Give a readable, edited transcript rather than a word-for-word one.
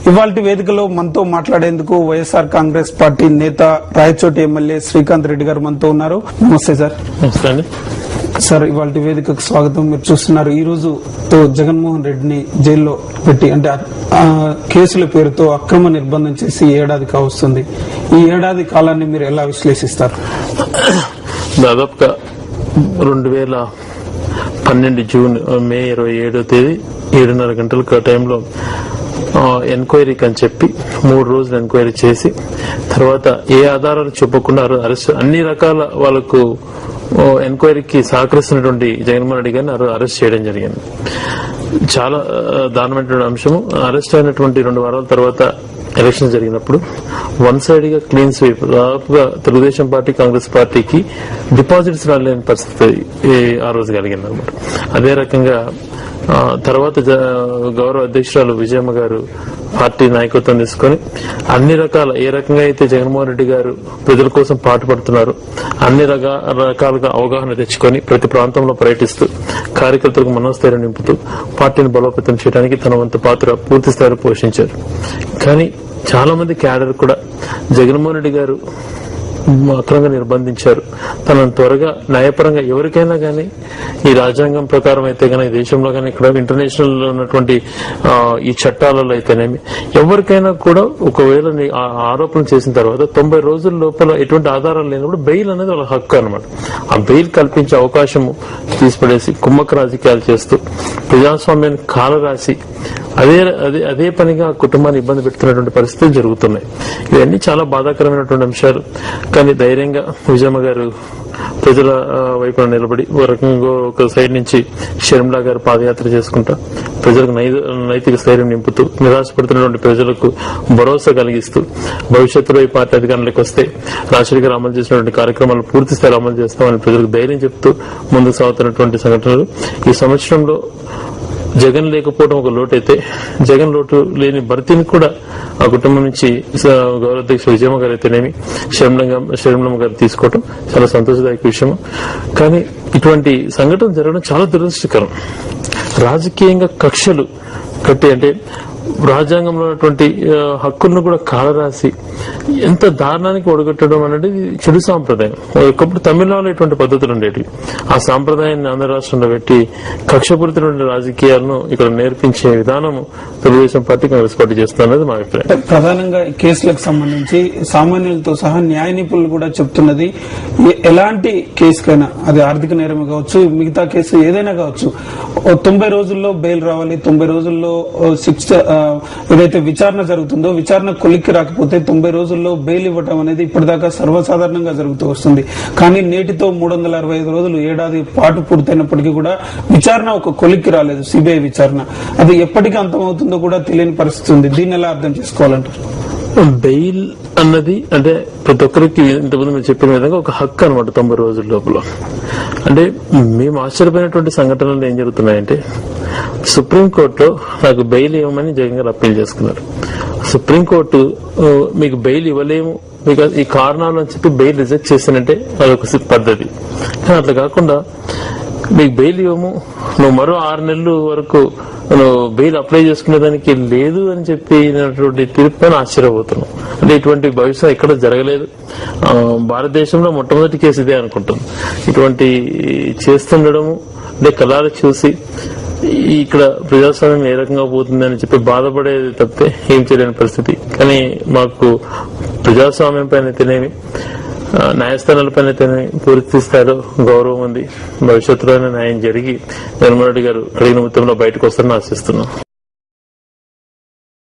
ఇవాల్టి వేదికలో మనతో మాట్లాడేందుకు వైఎస్ఆర్ కాంగ్రెస్ పార్టీ నేత రాయచోటి ఎమ్మెల్యే శ్రీకాంత్ రెడ్డి గారు మనతో ఉన్నారు. నమస్తే సార్. నమస్తే సార్, ఇవాళ వేదికకు స్వాగతం. మీరు చూస్తున్నారు, ఈ రోజు జగన్మోహన్ రెడ్డిని జైల్లో పెట్టి అంటే కేసుల పేరుతో అక్రమ నిర్బంధం చేసి ఏడాది కావస్తుంది. ఈ ఏడాది కాలాన్ని మీరు ఎలా విశ్లేషిస్తారు? దాదాపుగా 2012 జూన్ మే 27వ తేదీ 7:30 గంటల టైంలో ఎంక్వైరీకి అని చెప్పి 3 రోజులు ఎంక్వైరీ చేసి తర్వాత ఏ ఆధారాలు చెప్పకుండా అరెస్ట్ అన్ని రకాల వాళ్ళకు ఎంక్వైరీకి సహకరిస్తున్నటువంటి జగన్మోహన్ రెడ్డి గారిని అరెస్ట్ చేయడం జరిగింది. చాలా దారుణమైనటువంటి అంశము. అరెస్ట్ అయినటువంటి 2 వారాల తర్వాత ఎలక్షన్స్ జరిగినప్పుడు వన్ సైడ్ గా క్లీన్ స్వీప్, దాదాపుగా తెలుగుదేశం పార్టీ కాంగ్రెస్ పార్టీకి డిపాజిట్స్ రాలేని పరిస్థితి ఆ రోజు కలిగింది అనమాట. అదే రకంగా తర్వాత గౌరవ అధ్యక్షురాలు విజయమ్మ గారు పార్టీ నాయకత్వం తీసుకుని అన్ని రకాల ఏ రకంగా అయితే జగన్మోహన్ రెడ్డి గారు ప్రజల కోసం పాటుపడుతున్నారు అన్ని రకాలుగా అవగాహన తెచ్చుకొని ప్రతి ప్రాంతంలో పర్యటిస్తూ కార్యకర్తలకు మనోస్థైర్యం నింపుతూ పార్టీని బలోపేతం చేయడానికి తన వంతు పాత్ర పూర్తి స్థాయిలో పోషించారు. కానీ చాలా మంది క్యాడర్ కూడా జగన్మోహన్ రెడ్డి గారు అక్రమంగా నిర్బంధించారు. తనను త్వరగా న్యాయపరంగా ఎవరికైనా గానీ ఈ రాజ్యాంగం ప్రకారం అయితే గానీ ఈ దేశంలో గానీ ఇక్కడ ఇంటర్నేషనల్ లో ఉన్నటువంటి ఈ చట్టాలలో అయితేనేమి ఎవరికైనా కూడా ఒకవేళ ఆరోపణలు చేసిన తర్వాత 90 రోజుల లోపల ఎటువంటి ఆధారాలు లేనప్పుడు బెయిల్ అనేది వాళ్ళ హక్కు అనమాట. ఆ బెయిల్ కల్పించే అవకాశం తీసిపడేసి కుమ్మక్క రాజకీయాలు చేస్తూ ప్రజాస్వామ్యాన్ని కాలరాసి అదే పనిగా కుటుంబాన్ని ఇబ్బంది పెడుతున్నటువంటి పరిస్థితులు జరుగుతున్నాయి. ఇవన్నీ చాలా బాధాకరమైనటువంటి అంశాలు. కానీ ధైర్యంగా విజయమ్మ గారు ప్రజల వైపున నిలబడి ఒక రకంగా ఒక సైడ్ నుంచి షర్మిలా గారు పాదయాత్ర చేసుకుంటా ప్రజలకు నైతిక స్థైర్యం నింపుతూ నిరాశపడుతున్నటువంటి ప్రజలకు భరోసా కలిగిస్తూ భవిష్యత్తులో ఈ పార్టీ అధికారంలోకి వస్తే రాజశేఖర్ గారు అమలు చేసినటువంటి కార్యక్రమాలు పూర్తి స్థాయిలో అమలు చేస్తామని ప్రజలకు ధైర్యం చెప్తూ ముందుకు సాగుతున్నటువంటి సంఘటనలు. ఈ సంవత్సరంలో జగన్ లేకపోవడం ఒక లోటు అయితే జగన్ లోటు లేని భర్తీని కూడా ఆ కుటుంబం నుంచి గౌరవ అధ్యక్షుడు విజయమ్మ గారు అయితేనేమి షర్మిలమ్మ గారు తీసుకోవడం చాలా సంతోషదాయక విషయం. కానీ ఇటువంటి సంఘటన జరగడం చాలా దురదృష్టకరం. రాజకీయంగా కక్షలు కట్టి అంటే రాజ్యాంగంలో ఉన్నటువంటి హక్కులను కూడా కాలరాసి ఎంత దారుణానికి ఒడగొట్టడం అనేది చెడు సాంప్రదాయం. ఒకప్పుడు తమిళనాడులో ఇటువంటి పద్ధతులు ఉండేవి. ఆ సాంప్రదాయాన్ని ఆంధ్ర రాష్ట్రంలో పెట్టి కక్షపూరితమైన రాజకీయాలను ఇక్కడ నేర్పించే విధానం తెలుగుదేశం పార్టీ కాంగ్రెస్ పార్టీ చేస్తున్నది మా అభిప్రాయం. ప్రధానంగా ఈ కేసులకు సంబంధించి సామాన్యులతో సహా న్యాయ నిపుణులు కూడా చెప్తున్నది, ఎలాంటి కేసుకైనా అది ఆర్థిక నేరమే కావచ్చు మిగతా కేసు ఏదైనా కావచ్చు 90 రోజుల్లో బెయిల్ రావాలి. 90 రోజుల్లో శిక్ష ఏదైతే విచారణ జరుగుతుందో విచారణ కొలిక్కి రాకపోతే 90 రోజుల్లో బెయిల్ ఇవ్వటం అనేది ఇప్పటిదాకా సర్వసాధారణంగా జరుగుతూ వస్తుంది. కానీ నేటితో 365 రోజులు ఏడాది పాటు పూర్తయినప్పటికీ కూడా విచారణ ఒక కొలిక్కి రాలేదు. సిబిఐ విచారణ అది ఎప్పటికీ అంతమవుతుందో కూడా తెలియని పరిస్థితి ఉంది. దీన్ని ఎలా అర్థం చేసుకోవాలంటారు? బెయిల్ అన్నది అంటే ప్రతి ఒక్కరికి ఇంతకుముందు మీరు చెప్పిన విధంగా ఒక హక్కు అనమాట 90 రోజుల లోపల. అంటే మేము ఆశ్చర్యపోయినటువంటి సంఘటనలు ఏం జరుగుతున్నాయంటే సుప్రీంకోర్టులో నాకు బెయిల్ ఇవ్వమని జగన్ గారు అప్పీల్ చేసుకున్నారు. సుప్రీంకోర్టు మీకు బెయిల్ ఇవ్వలేము మీకు ఈ కారణాలు అని చెప్పి బెయిల్ రిజెక్ట్ చేశానంటే అదొక పద్ధతి. కానీ అట్లా కాకుండా మీకు బెయిల్ ఇవ్వము, నువ్వు మరో 6 నెలల వరకు నువ్వు బెయిల్ అప్లై చేసుకునేదానికి లేదు అని చెప్పినటువంటి తీర్పుని ఆశ్చర్యపోతున్నాం. అంటే ఇటువంటి భవిష్యత్తు ఎక్కడ జరగలేదు. భారతదేశంలో మొట్టమొదటి కేసు ఇదే అనుకుంటాం. ఇటువంటి చేస్తుండడము అంటే కళాలు చూసి ఇక్కడ ప్రజాస్వామ్యం ఏ రకంగా పోతుంది అని చెప్పి బాధపడేది తప్పితే ఏం చేయలేని పరిస్థితి. కానీ మాకు ప్రజాస్వామ్యం పైన అయితేనేమి న్యాయస్థానాలపైన అయితేనేమి పూర్తి స్థాయిలో గౌరవం ఉంది. భవిష్యత్తులోనే న్యాయం జరిగి జగన్మోహన్ రెడ్డి గారు అడిగిన మొత్తంలో బయటకు వస్తారని ఆశిస్తున్నాం.